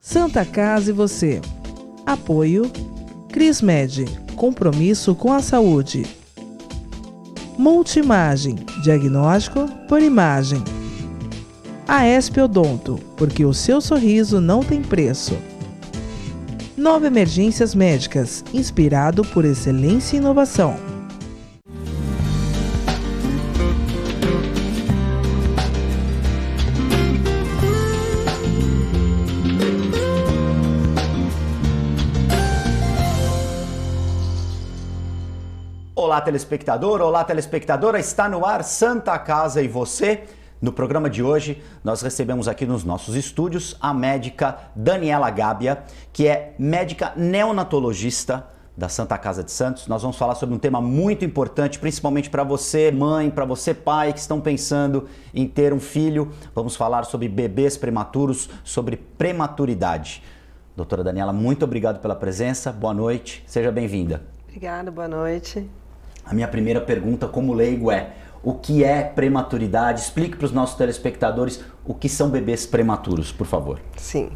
Santa Casa e você. Apoio Crismed, compromisso com a saúde. Multimagem, diagnóstico por imagem. Aesp Odonto, porque o seu sorriso não tem preço. Nova Emergências Médicas, inspirado por excelência e inovação. Olá, telespectador, olá, telespectadora, está no ar Santa Casa e você. No programa de hoje, nós recebemos aqui nos nossos estúdios a médica Daniela Gábia, que é médica neonatologista da Santa Casa de Santos. Nós vamos falar sobre um tema muito importante, principalmente para você, mãe, para você, pai, que estão pensando em ter um filho. Vamos falar sobre bebês prematuros, sobre prematuridade. Doutora Daniela, muito obrigado pela presença, boa noite, seja bem-vinda. Obrigada, boa noite. A minha primeira pergunta como leigo é: o que é prematuridade? Explique para os nossos telespectadores o que são bebês prematuros, por favor. Sim.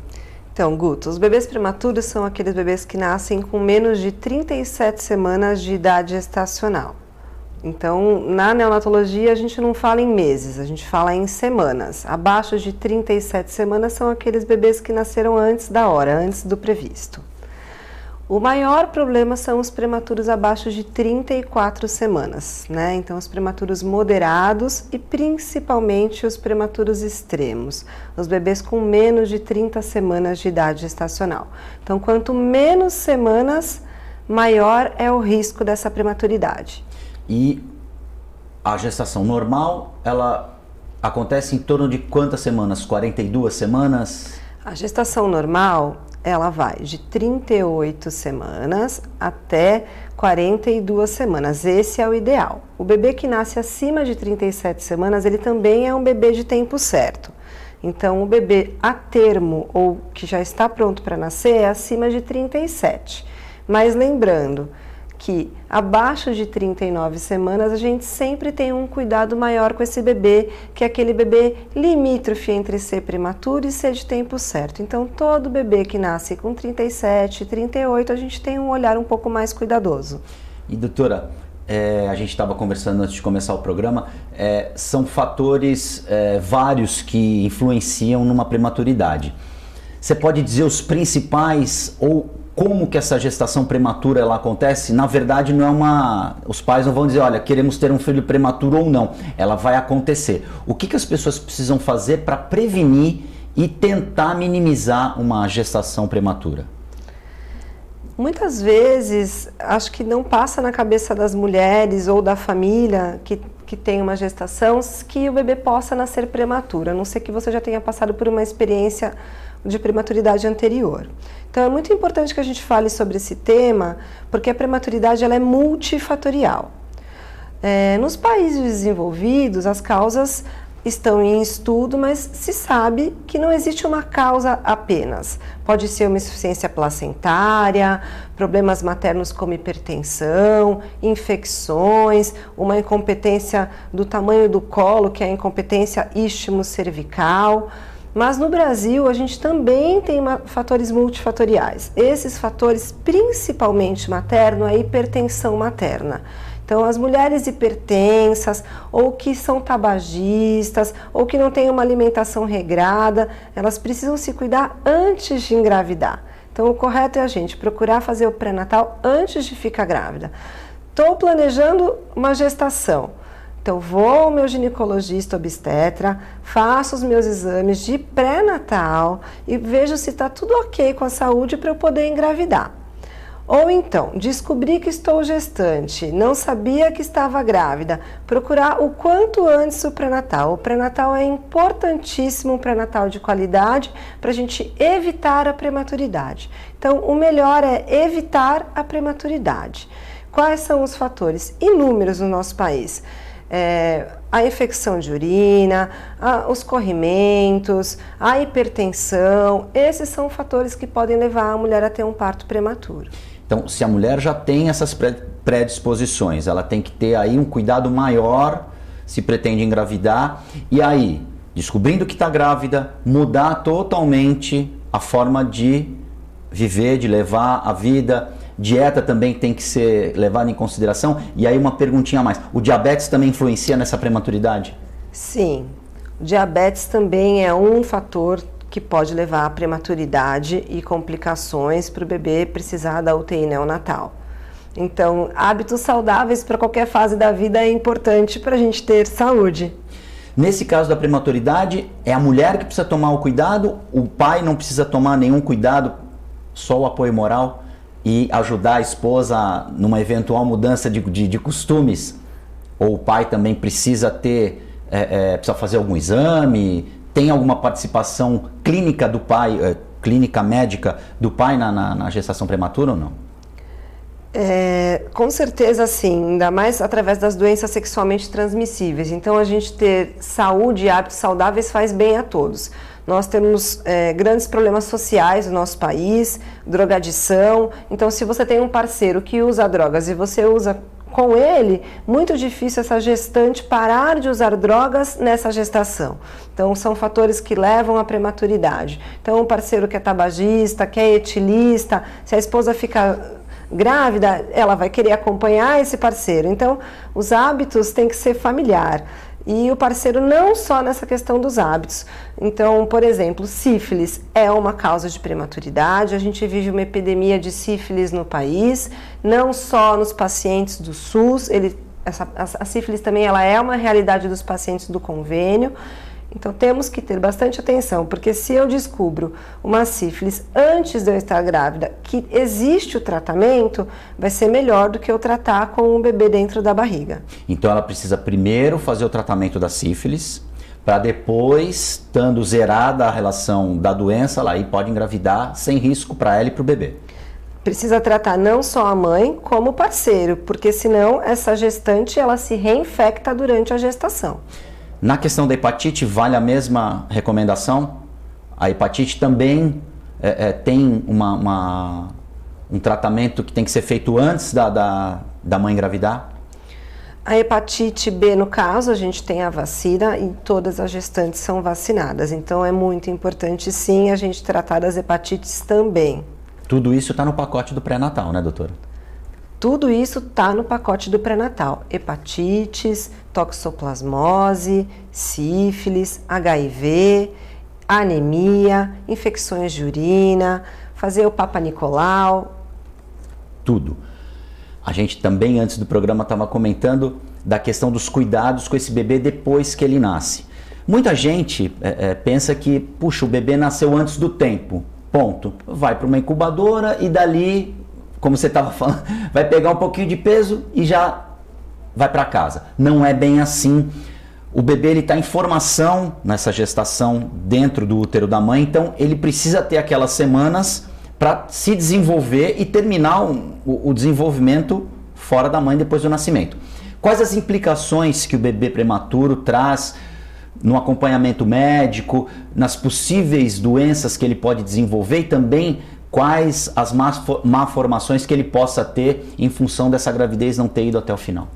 Então, Guto, os bebês prematuros são aqueles bebês que nascem com menos de 37 semanas de idade gestacional. Então, na neonatologia, a gente não fala em meses, a gente fala em semanas. Abaixo de 37 semanas são aqueles bebês que nasceram antes da hora, antes do previsto. O maior problema são os prematuros abaixo de 34 semanas, né? Então, os prematuros moderados e principalmente os prematuros extremos, os bebês com menos de 30 semanas de idade gestacional. Então, quanto menos semanas, maior é o risco dessa prematuridade. E a gestação normal, ela acontece em torno de quantas semanas? 42 semanas? A gestação normal, ela vai de 38 semanas até 42 semanas. Esse é o ideal. O bebê que nasce acima de 37 semanas, ele também é um bebê de tempo certo. Então, o bebê a termo ou que já está pronto para nascer é acima de 37. Mas lembrando que abaixo de 39 semanas a gente sempre tem um cuidado maior com esse bebê, que é aquele bebê limítrofe entre ser prematuro e ser de tempo certo. Então, todo bebê que nasce com 37, 38, a gente tem um olhar um pouco mais cuidadoso. E doutora, a gente estava conversando antes de começar o programa, são fatores vários que influenciam numa prematuridade. Você pode dizer os principais ou como que essa gestação prematura ela acontece? Na verdade, não é os pais não vão dizer, olha, queremos ter um filho prematuro ou não. Ela vai acontecer. O que as pessoas precisam fazer para prevenir e tentar minimizar uma gestação prematura? Muitas vezes, acho que não passa na cabeça das mulheres ou da família que tem uma gestação que o bebê possa nascer prematuro, a não ser que você já tenha passado por uma experiência de prematuridade anterior. Então, é muito importante que a gente fale sobre esse tema, porque a prematuridade ela é multifatorial. Nos países desenvolvidos, as causas estão em estudo, mas se sabe que não existe uma causa apenas. Pode ser uma insuficiência placentária, problemas maternos como hipertensão, infecções, uma incompetência do tamanho do colo, que é a incompetência istmo-cervical. Mas no Brasil a gente também tem fatores multifatoriais. Esses fatores, principalmente materno, é a hipertensão materna. Então, as mulheres hipertensas, ou que são tabagistas, ou que não têm uma alimentação regrada, elas precisam se cuidar antes de engravidar. Então, o correto é a gente procurar fazer o pré-natal antes de ficar grávida. Estou planejando uma gestação. Então, vou ao meu ginecologista obstetra, faço os meus exames de pré-natal e vejo se está tudo ok com a saúde para eu poder engravidar. Ou então, descobri que estou gestante, não sabia que estava grávida, procurar o quanto antes o pré-natal. O pré-natal é importantíssimo, um pré-natal de qualidade, para a gente evitar a prematuridade. Então, o melhor é evitar a prematuridade. Quais são os fatores? Inúmeros no nosso país. A infecção de urina, os corrimentos, a hipertensão, esses são fatores que podem levar a mulher a ter um parto prematuro. Então, se a mulher já tem essas predisposições, ela tem que ter aí um cuidado maior se pretende engravidar e aí, descobrindo que está grávida, mudar totalmente a forma de viver, de levar a vida. Dieta também tem que ser levada em consideração. E aí uma perguntinha a mais. O diabetes também influencia nessa prematuridade? Sim. O diabetes também é um fator que pode levar à prematuridade e complicações para o bebê precisar da UTI neonatal. Então, hábitos saudáveis para qualquer fase da vida é importante para a gente ter saúde. Nesse caso da prematuridade, é a mulher que precisa tomar o cuidado, o pai não precisa tomar nenhum cuidado, só o apoio moral e ajudar a esposa numa eventual mudança de costumes? Ou o pai também precisa ter, precisa fazer algum exame? Tem alguma participação clínica do pai, clínica médica do pai na gestação prematura ou não? Com certeza sim, ainda mais através das doenças sexualmente transmissíveis. Então a gente ter saúde e hábitos saudáveis faz bem a todos. Nós temos grandes problemas sociais no nosso país, drogadição. Então se você tem um parceiro que usa drogas e você usa com ele, muito difícil essa gestante parar de usar drogas nessa gestação. Então são fatores que levam à prematuridade. Então um parceiro que é tabagista, que é etilista, se a esposa fica grávida, ela vai querer acompanhar esse parceiro. Então, os hábitos têm que ser familiar. E o parceiro não só nessa questão dos hábitos. Então, por exemplo, sífilis é uma causa de prematuridade. A gente vive uma epidemia de sífilis no país, não só nos pacientes do SUS. A sífilis também ela é uma realidade dos pacientes do convênio. Então temos que ter bastante atenção, porque se eu descubro uma sífilis antes de eu estar grávida, que existe o tratamento, vai ser melhor do que eu tratar com um bebê dentro da barriga. Então ela precisa primeiro fazer o tratamento da sífilis, para depois, estando zerada a relação da doença, ela aí pode engravidar sem risco para ela e para o bebê. Precisa tratar não só a mãe, como o parceiro, porque senão essa gestante ela se reinfecta durante a gestação. Na questão da hepatite, vale a mesma recomendação? A hepatite também tem um tratamento que tem que ser feito antes da mãe engravidar? A hepatite B, no caso, a gente tem a vacina e todas as gestantes são vacinadas. Então é muito importante, sim, a gente tratar das hepatites também. Tudo isso está no pacote do pré-natal, né, doutora? Tudo isso está no pacote do pré-natal. Hepatites, toxoplasmose, sífilis, HIV, anemia, infecções de urina, fazer o Papa Nicolau. Tudo. A gente também, antes do programa, estava comentando da questão dos cuidados com esse bebê depois que ele nasce. Muita gente pensa que, puxa, o bebê nasceu antes do tempo, ponto. Vai para uma incubadora e dali, como você estava falando, vai pegar um pouquinho de peso e já vai para casa. Não é bem assim. O bebê está em formação nessa gestação dentro do útero da mãe, então ele precisa ter aquelas semanas para se desenvolver e terminar o desenvolvimento fora da mãe depois do nascimento. Quais as implicações que o bebê prematuro traz no acompanhamento médico, nas possíveis doenças que ele pode desenvolver e também quais as malformações que ele possa ter em função dessa gravidez não ter ido até o final?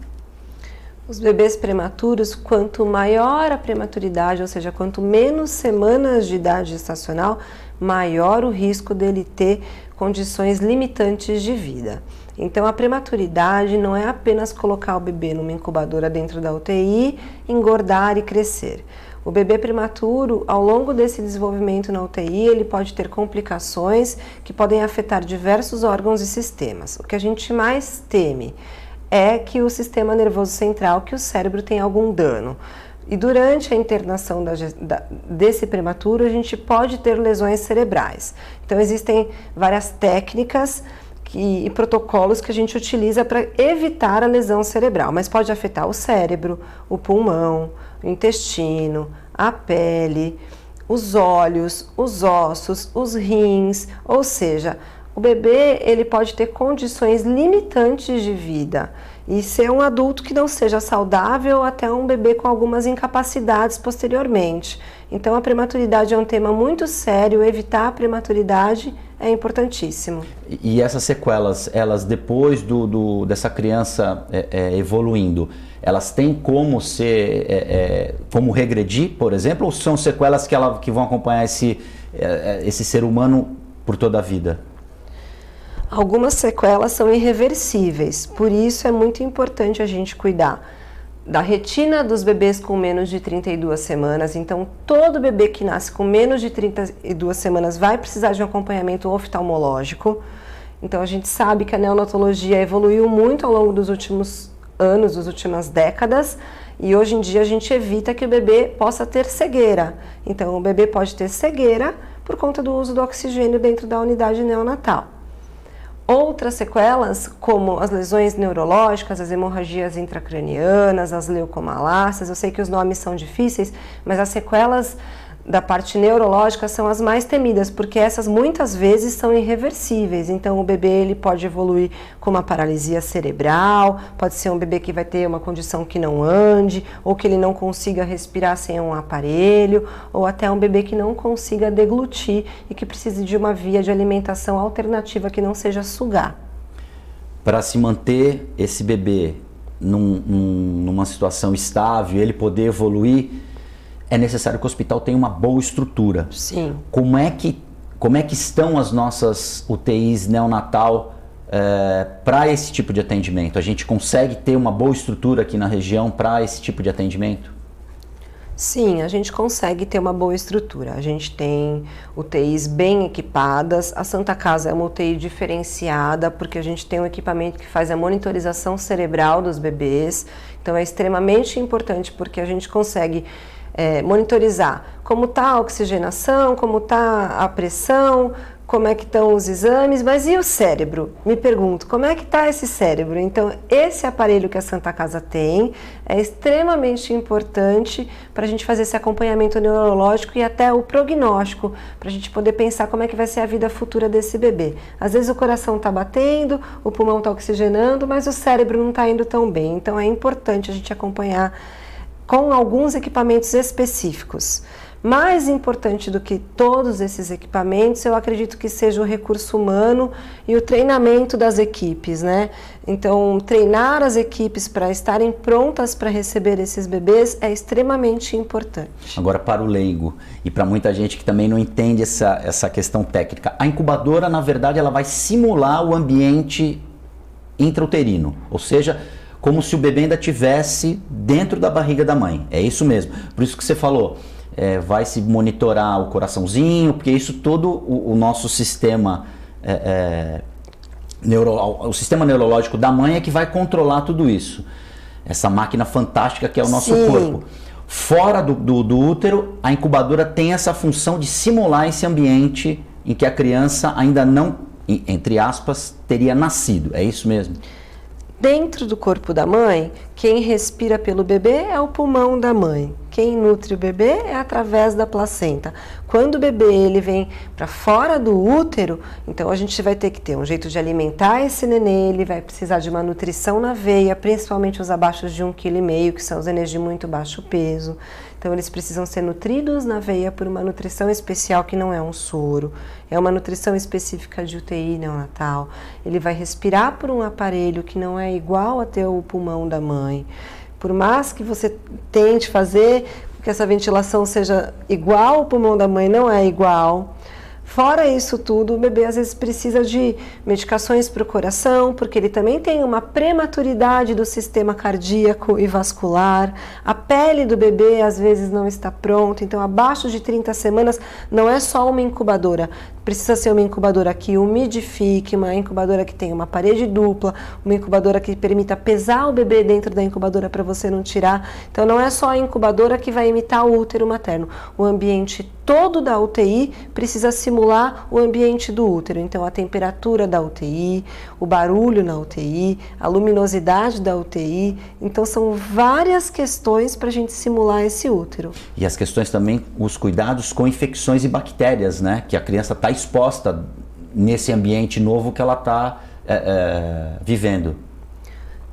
Os bebês prematuros, quanto maior a prematuridade, ou seja, quanto menos semanas de idade gestacional, maior o risco dele ter condições limitantes de vida. Então a prematuridade não é apenas colocar o bebê numa incubadora dentro da UTI, engordar e crescer. O bebê prematuro, ao longo desse desenvolvimento na UTI, ele pode ter complicações que podem afetar diversos órgãos e sistemas. O que a gente mais teme é que o sistema nervoso central, que o cérebro tem algum dano. E durante a internação desse prematuro, a gente pode ter lesões cerebrais. Então existem várias técnicas e protocolos que a gente utiliza para evitar a lesão cerebral, mas pode afetar o cérebro, o pulmão, o intestino, a pele, os olhos, os ossos, os rins, ou seja, o bebê ele pode ter condições limitantes de vida e ser um adulto que não seja saudável até um bebê com algumas incapacidades posteriormente. Então a prematuridade é um tema muito sério, evitar a prematuridade é importantíssimo. E essas sequelas, elas depois dessa criança evoluindo, elas têm como como regredir, por exemplo, ou são sequelas que vão acompanhar esse ser humano por toda a vida? Algumas sequelas são irreversíveis, por isso é muito importante a gente cuidar da retina dos bebês com menos de 32 semanas. Então, todo bebê que nasce com menos de 32 semanas vai precisar de um acompanhamento oftalmológico. Então, a gente sabe que a neonatologia evoluiu muito ao longo dos últimos anos, das últimas décadas, e hoje em dia a gente evita que o bebê possa ter cegueira. Então, o bebê pode ter cegueira por conta do uso do oxigênio dentro da unidade neonatal. Outras sequelas, como as lesões neurológicas, as hemorragias intracranianas, as leucomalácias, eu sei que os nomes são difíceis, mas as sequelas da parte neurológica são as mais temidas, porque essas muitas vezes são irreversíveis. Então o bebê ele pode evoluir com uma paralisia cerebral, pode ser um bebê que vai ter uma condição que não ande, ou que ele não consiga respirar sem um aparelho, ou até um bebê que não consiga deglutir e que precise de uma via de alimentação alternativa que não seja sugar. Para se manter esse bebê numa situação estável, ele poder evoluir, é necessário que o hospital tenha uma boa estrutura. Sim. Como é que estão as nossas UTIs neonatal para esse tipo de atendimento? A gente consegue ter uma boa estrutura aqui na região para esse tipo de atendimento? Sim, a gente consegue ter uma boa estrutura. A gente tem UTIs bem equipadas. A Santa Casa é uma UTI diferenciada porque a gente tem um equipamento que faz a monitorização cerebral dos bebês. Então é extremamente importante porque a gente consegue monitorizar como está a oxigenação, como está a pressão, como é que estão os exames, mas e o cérebro? Me pergunto, como é que está esse cérebro? Então, esse aparelho que a Santa Casa tem é extremamente importante para a gente fazer esse acompanhamento neurológico e até o prognóstico, para a gente poder pensar como é que vai ser a vida futura desse bebê. Às vezes o coração está batendo, o pulmão está oxigenando, mas o cérebro não está indo tão bem. Então, é importante a gente acompanhar com alguns equipamentos específicos. Mais importante do que todos esses equipamentos, eu acredito que seja o recurso humano e o treinamento das equipes, né? Então, treinar as equipes para estarem prontas para receber esses bebês é extremamente importante. Agora, para o leigo e para muita gente que também não entende essa questão técnica, a incubadora, na verdade, ela vai simular o ambiente intrauterino, ou seja, como se o bebê ainda estivesse dentro da barriga da mãe. É isso mesmo. Por isso que você falou, vai se monitorar o coraçãozinho, porque isso todo o nosso sistema, o sistema neurológico da mãe é que vai controlar tudo isso. Essa máquina fantástica que é o nosso corpo. Fora do útero, a incubadora tem essa função de simular esse ambiente em que a criança ainda não, entre aspas, teria nascido. É isso mesmo? Dentro do corpo da mãe, quem respira pelo bebê é o pulmão da mãe. Quem nutre o bebê é através da placenta. Quando o bebê ele vem para fora do útero, então a gente vai ter que ter um jeito de alimentar esse nenê, ele vai precisar de uma nutrição na veia, principalmente os abaixo de 1,5 kg, que são os nenéns de muito baixo peso. Então eles precisam ser nutridos na veia por uma nutrição especial que não é um soro, é uma nutrição específica de UTI neonatal. Ele vai respirar por um aparelho que não é igual a ter o pulmão da mãe. Por mais que você tente fazer que essa ventilação seja igual ao pulmão da mãe, não é igual. Fora isso tudo, o bebê às vezes precisa de medicações para o coração, porque ele também tem uma prematuridade do sistema cardíaco e vascular. A pele do bebê às vezes não está pronta, então abaixo de 30 semanas não é só uma incubadora. Precisa ser uma incubadora que umidifique, uma incubadora que tenha uma parede dupla, uma incubadora que permita pesar o bebê dentro da incubadora para você não tirar. Então não é só a incubadora que vai imitar o útero materno. O ambiente todo da UTI precisa simular o ambiente do útero. Então a temperatura da UTI, o barulho na UTI, a luminosidade da UTI. Então são várias questões para a gente simular esse útero. E as questões também, os cuidados com infecções e bactérias, né? Que a criança está exposta nesse ambiente novo que ela está vivendo.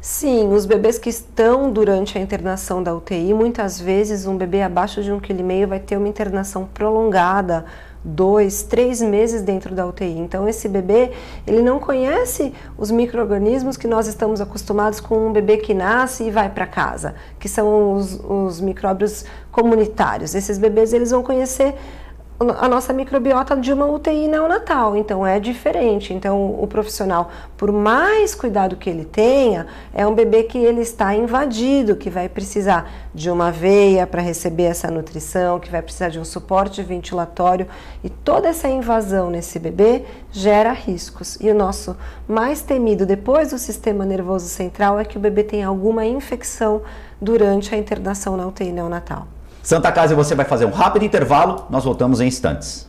Sim, os bebês que estão durante a internação da UTI, muitas vezes um bebê abaixo de 1,5 kg vai ter uma internação prolongada, 2, 3 meses dentro da UTI. Então esse bebê, ele não conhece os micro-organismos que nós estamos acostumados com um bebê que nasce e vai para casa, que são os micróbios comunitários. Esses bebês, eles vão conhecer a nossa microbiota de uma UTI neonatal, então é diferente. Então o profissional, por mais cuidado que ele tenha, é um bebê que ele está invadido, que vai precisar de uma veia para receber essa nutrição, que vai precisar de um suporte ventilatório, e toda essa invasão nesse bebê gera riscos. E o nosso mais temido depois do sistema nervoso central é que o bebê tenha alguma infecção durante a internação na UTI neonatal. Santa Casa e você vai fazer um rápido intervalo, nós voltamos em instantes.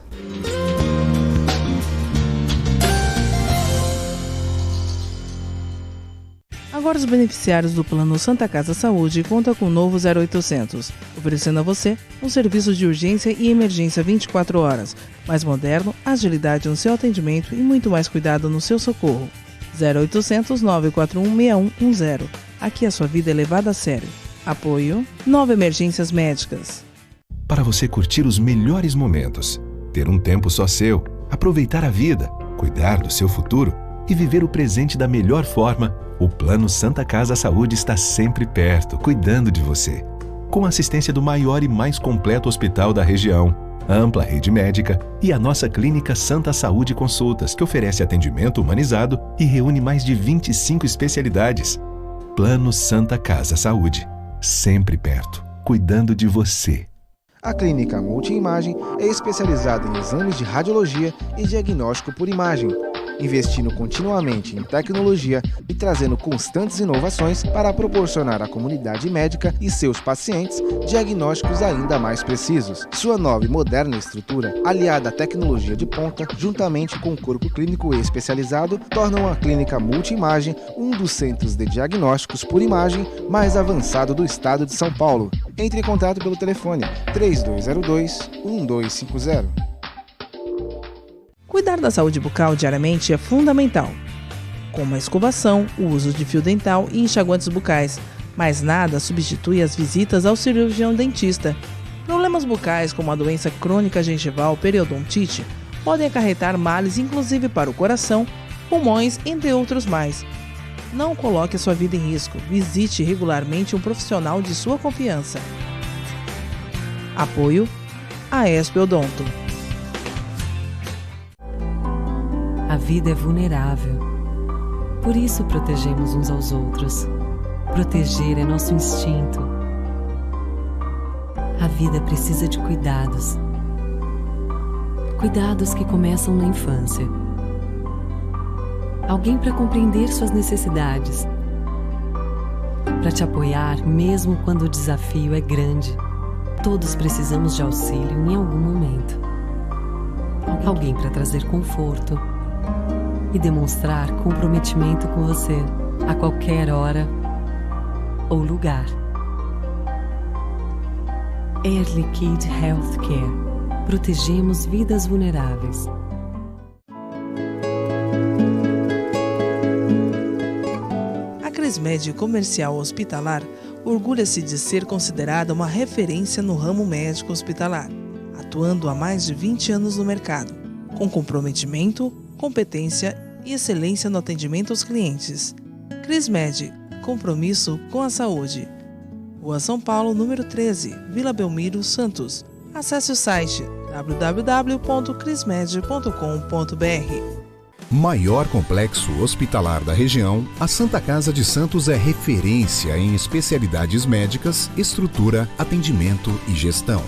Agora os beneficiários do Plano Santa Casa Saúde contam com o novo 0800, oferecendo a você um serviço de urgência e emergência 24 horas, mais moderno, agilidade no seu atendimento e muito mais cuidado no seu socorro. 0800 941 6110. Aqui a sua vida é levada a sério. Apoio 9 Emergências Médicas. Para você curtir os melhores momentos, ter um tempo só seu, aproveitar a vida, cuidar do seu futuro e viver o presente da melhor forma, o Plano Santa Casa Saúde está sempre perto, cuidando de você. Com a assistência do maior e mais completo hospital da região, ampla rede médica e a nossa clínica Santa Saúde Consultas, que oferece atendimento humanizado e reúne mais de 25 especialidades. Plano Santa Casa Saúde. Sempre perto, cuidando de você. A Clínica Multiimagem é especializada em exames de radiologia e diagnóstico por imagem, investindo continuamente em tecnologia e trazendo constantes inovações para proporcionar à comunidade médica e seus pacientes diagnósticos ainda mais precisos. Sua nova e moderna estrutura, aliada à tecnologia de ponta, juntamente com o corpo clínico especializado, tornam a Clínica Multiimagem um dos centros de diagnósticos por imagem mais avançado do estado de São Paulo. Entre em contato pelo telefone 3202-1250. Cuidar da saúde bucal diariamente é fundamental, como a escovação, o uso de fio dental e enxaguantes bucais, mas nada substitui as visitas ao cirurgião dentista. Problemas bucais como a doença crônica gengival periodontite podem acarretar males inclusive para o coração, pulmões, entre outros mais. Não coloque a sua vida em risco, visite regularmente um profissional de sua confiança. Apoio AESP Odonto. A vida é vulnerável. Por isso protegemos uns aos outros. Proteger é nosso instinto. A vida precisa de cuidados. Cuidados que começam na infância. Alguém para compreender suas necessidades. Para te apoiar mesmo quando o desafio é grande. Todos precisamos de auxílio em algum momento. Alguém para trazer conforto e demonstrar comprometimento com você a qualquer hora ou lugar. Air Liquide Healthcare. Protegemos vidas vulneráveis. A Crismed Comercial Hospitalar orgulha-se de ser considerada uma referência no ramo médico hospitalar, atuando há mais de 20 anos no mercado, com comprometimento, competência e excelência no atendimento aos clientes. Crismed, compromisso com a saúde. Rua São Paulo, número 13, Vila Belmiro, Santos. Acesse o site www.crismed.com.br. Maior complexo hospitalar da região, a Santa Casa de Santos é referência em especialidades médicas, estrutura, atendimento e gestão.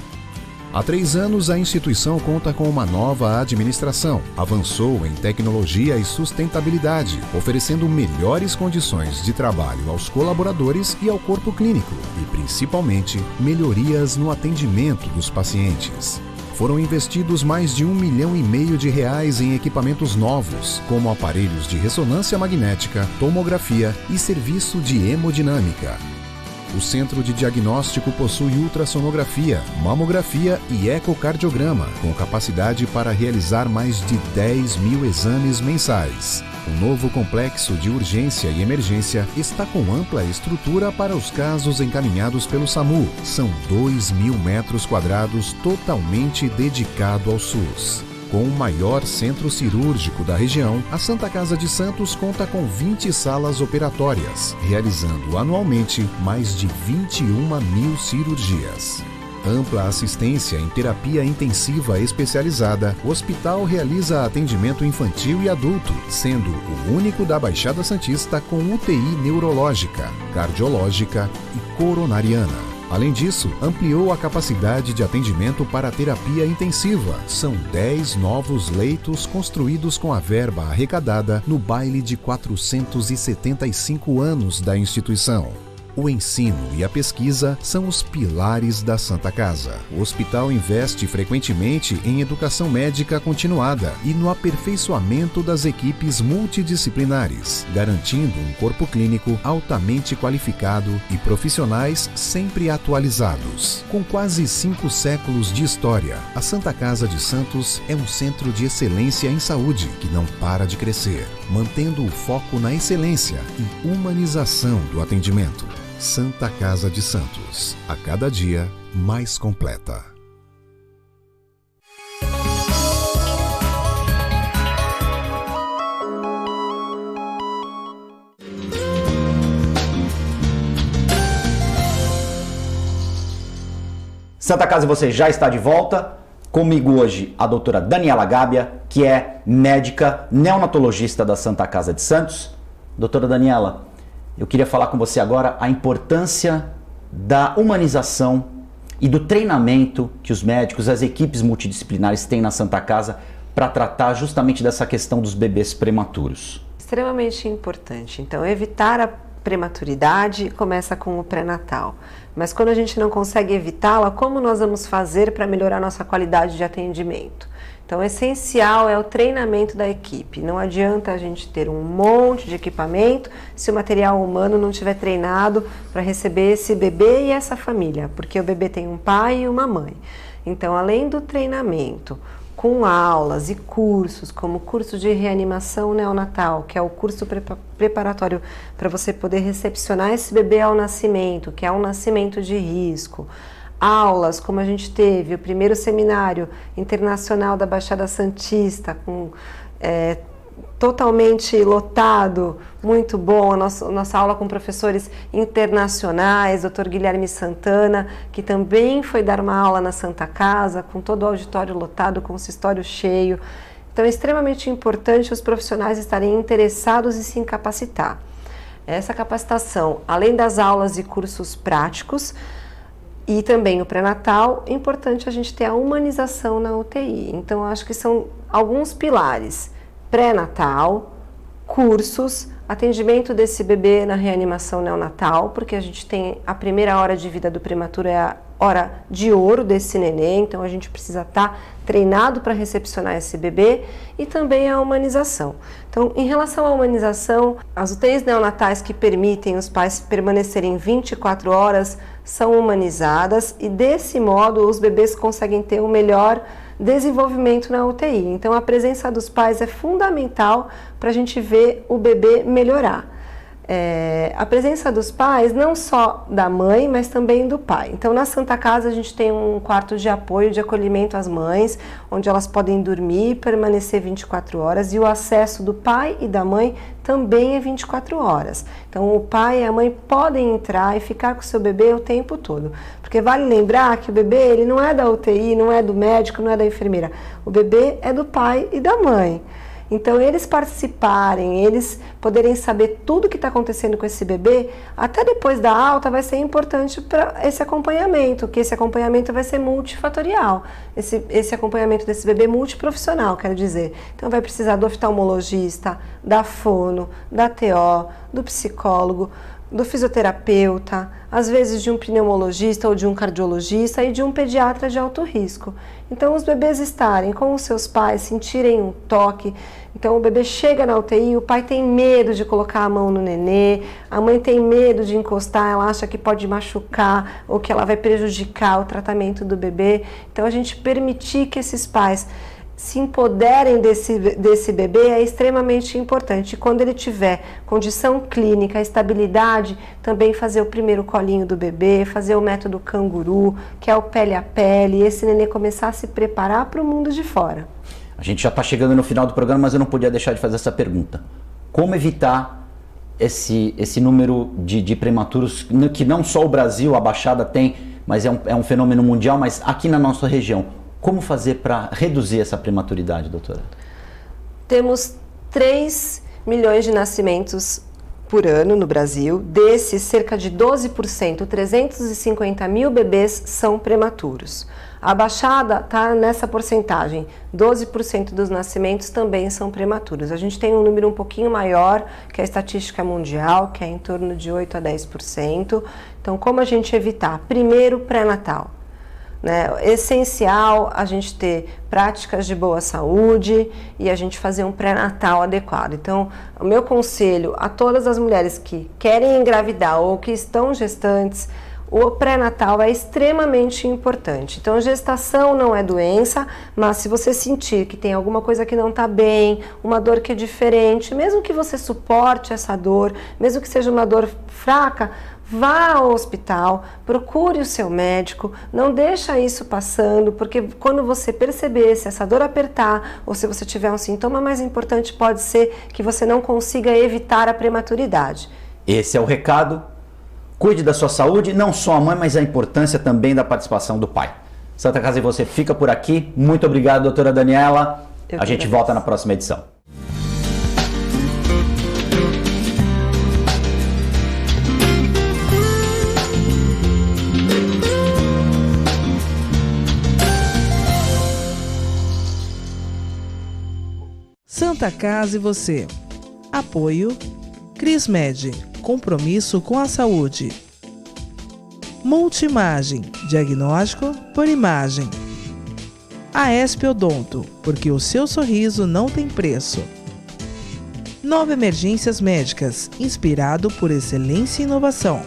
Há 3 anos, a instituição conta com uma nova administração, avançou em tecnologia e sustentabilidade, oferecendo melhores condições de trabalho aos colaboradores e ao corpo clínico, e principalmente melhorias no atendimento dos pacientes. Foram investidos mais de R$1,5 milhão em equipamentos novos, como aparelhos de ressonância magnética, tomografia e serviço de hemodinâmica. O Centro de Diagnóstico possui ultrassonografia, mamografia e ecocardiograma, com capacidade para realizar mais de 10 mil exames mensais. O novo complexo de urgência e emergência está com ampla estrutura para os casos encaminhados pelo SAMU. São 2.000 metros quadrados totalmente dedicado ao SUS. Com o maior centro cirúrgico da região, a Santa Casa de Santos conta com 20 salas operatórias, realizando anualmente mais de 21.000 cirurgias. Ampla assistência em terapia intensiva especializada, o hospital realiza atendimento infantil e adulto, sendo o único da Baixada Santista com UTI neurológica, cardiológica e coronariana. Além disso, ampliou a capacidade de atendimento para a terapia intensiva. São 10 novos leitos construídos com a verba arrecadada no baile de 475 anos da instituição. O ensino e a pesquisa são os pilares da Santa Casa. O hospital investe frequentemente em educação médica continuada e no aperfeiçoamento das equipes multidisciplinares, garantindo um corpo clínico altamente qualificado e profissionais sempre atualizados. Com quase 5 séculos de história, a Santa Casa de Santos é um centro de excelência em saúde que não para de crescer, mantendo o foco na excelência e humanização do atendimento. Santa Casa de Santos, a cada dia mais completa. Santa Casa, você já está de volta. Comigo hoje a doutora Daniela Gábia, que é médica neonatologista da Santa Casa de Santos. Doutora Daniela, eu queria falar com você agora a importância da humanização e do treinamento que os médicos, as equipes multidisciplinares têm na Santa Casa para tratar justamente dessa questão dos bebês prematuros. Extremamente importante. Então, evitar a prematuridade começa com o pré-natal. Mas quando a gente não consegue evitá-la, como nós vamos fazer para melhorar nossa qualidade de atendimento? Então, o essencial é o treinamento da equipe. Não adianta a gente ter um monte de equipamento se o material humano não estiver treinado para receber esse bebê e essa família, porque o bebê tem um pai e uma mãe. Então, além do treinamento, com aulas e cursos, como o curso de reanimação neonatal, que é o curso preparatório para você poder recepcionar esse bebê ao nascimento, que é um nascimento de risco. Aulas, como a gente teve, o primeiro seminário internacional da Baixada Santista, totalmente lotado, muito bom, a nossa aula com professores internacionais, Dr. Guilherme Santana, que também foi dar uma aula na Santa Casa, com todo o auditório lotado, com o consistório cheio. Então é extremamente importante os profissionais estarem interessados em se capacitar. Essa capacitação, além das aulas e cursos práticos, e também o pré-natal, é importante a gente ter a humanização na UTI. Então, acho que são alguns pilares: pré-natal, cursos, atendimento desse bebê na reanimação neonatal, porque a gente tem a primeira hora de vida do prematuro, é a hora de ouro desse nenê, então a gente precisa estar treinado para recepcionar esse bebê, e também a humanização. Então, em relação à humanização, as UTIs neonatais que permitem os pais permanecerem 24 horas são humanizadas, e desse modo os bebês conseguem ter um melhor desenvolvimento na UTI. Então, a presença dos pais é fundamental para a gente ver o bebê melhorar. A presença dos pais, não só da mãe, mas também do pai. Então, na Santa Casa, a gente tem um quarto de apoio, de acolhimento às mães, onde elas podem dormir e permanecer 24 horas, e o acesso do pai e da mãe também é 24 horas. Então, o pai e a mãe podem entrar e ficar com o seu bebê o tempo todo. Porque vale lembrar que o bebê, ele não é da UTI, não é do médico, não é da enfermeira. O bebê é do pai e da mãe. Então, eles participarem, eles poderem saber tudo o que está acontecendo com esse bebê, até depois da alta vai ser importante para esse acompanhamento, que esse acompanhamento vai ser multifatorial, esse acompanhamento desse bebê multiprofissional, quero dizer. Então, vai precisar do oftalmologista, da fono, da TO, do psicólogo, do fisioterapeuta, às vezes de um pneumologista ou de um cardiologista e de um pediatra de alto risco. Então, os bebês estarem com os seus pais, sentirem um toque. Então, o bebê chega na UTI, o pai tem medo de colocar a mão no nenê, a mãe tem medo de encostar, ela acha que pode machucar ou que ela vai prejudicar o tratamento do bebê. Então, a gente permitir que esses pais se empoderem desse bebê é extremamente importante. Quando ele tiver condição clínica, estabilidade, também fazer o primeiro colinho do bebê, fazer o método canguru, que é o pele a pele, e esse nenê começar a se preparar para o mundo de fora. A gente já está chegando no final do programa, mas eu não podia deixar de fazer essa pergunta. Como evitar esse número de prematuros, que não só o Brasil, a Baixada tem, mas é um fenômeno mundial, mas aqui na nossa região? Como fazer para reduzir essa prematuridade, doutora? Temos 3 milhões de nascimentos por ano no Brasil. Desses, cerca de 12%, 350 mil bebês são prematuros. A Baixada está nessa porcentagem, 12% dos nascimentos também são prematuros. A gente tem um número um pouquinho maior, que é a estatística mundial, que é em torno de 8 a 10%. Então, como a gente evitar? Primeiro, pré-natal. É essencial a gente ter práticas de boa saúde e a gente fazer um pré-natal adequado. Então, o meu conselho a todas as mulheres que querem engravidar ou que estão gestantes, o pré-natal é extremamente importante. Então, gestação não é doença, mas se você sentir que tem alguma coisa que não está bem, uma dor que é diferente, mesmo que você suporte essa dor, mesmo que seja uma dor fraca, vá ao hospital, procure o seu médico, não deixa isso passando, porque quando você perceber se essa dor apertar ou se você tiver um sintoma mais importante, pode ser que você não consiga evitar a prematuridade. Esse é o recado. Cuide da sua saúde, não só a mãe, mas a importância também da participação do pai. Santa Casa e Você fica por aqui. Muito obrigado, doutora Daniela. A gente volta na próxima edição. Santa Casa e Você. Apoio Crismed, compromisso com a saúde. Multimagem, diagnóstico por imagem. AESP Odonto, porque o seu sorriso não tem preço. 9 Emergências Médicas, inspirado por excelência e inovação.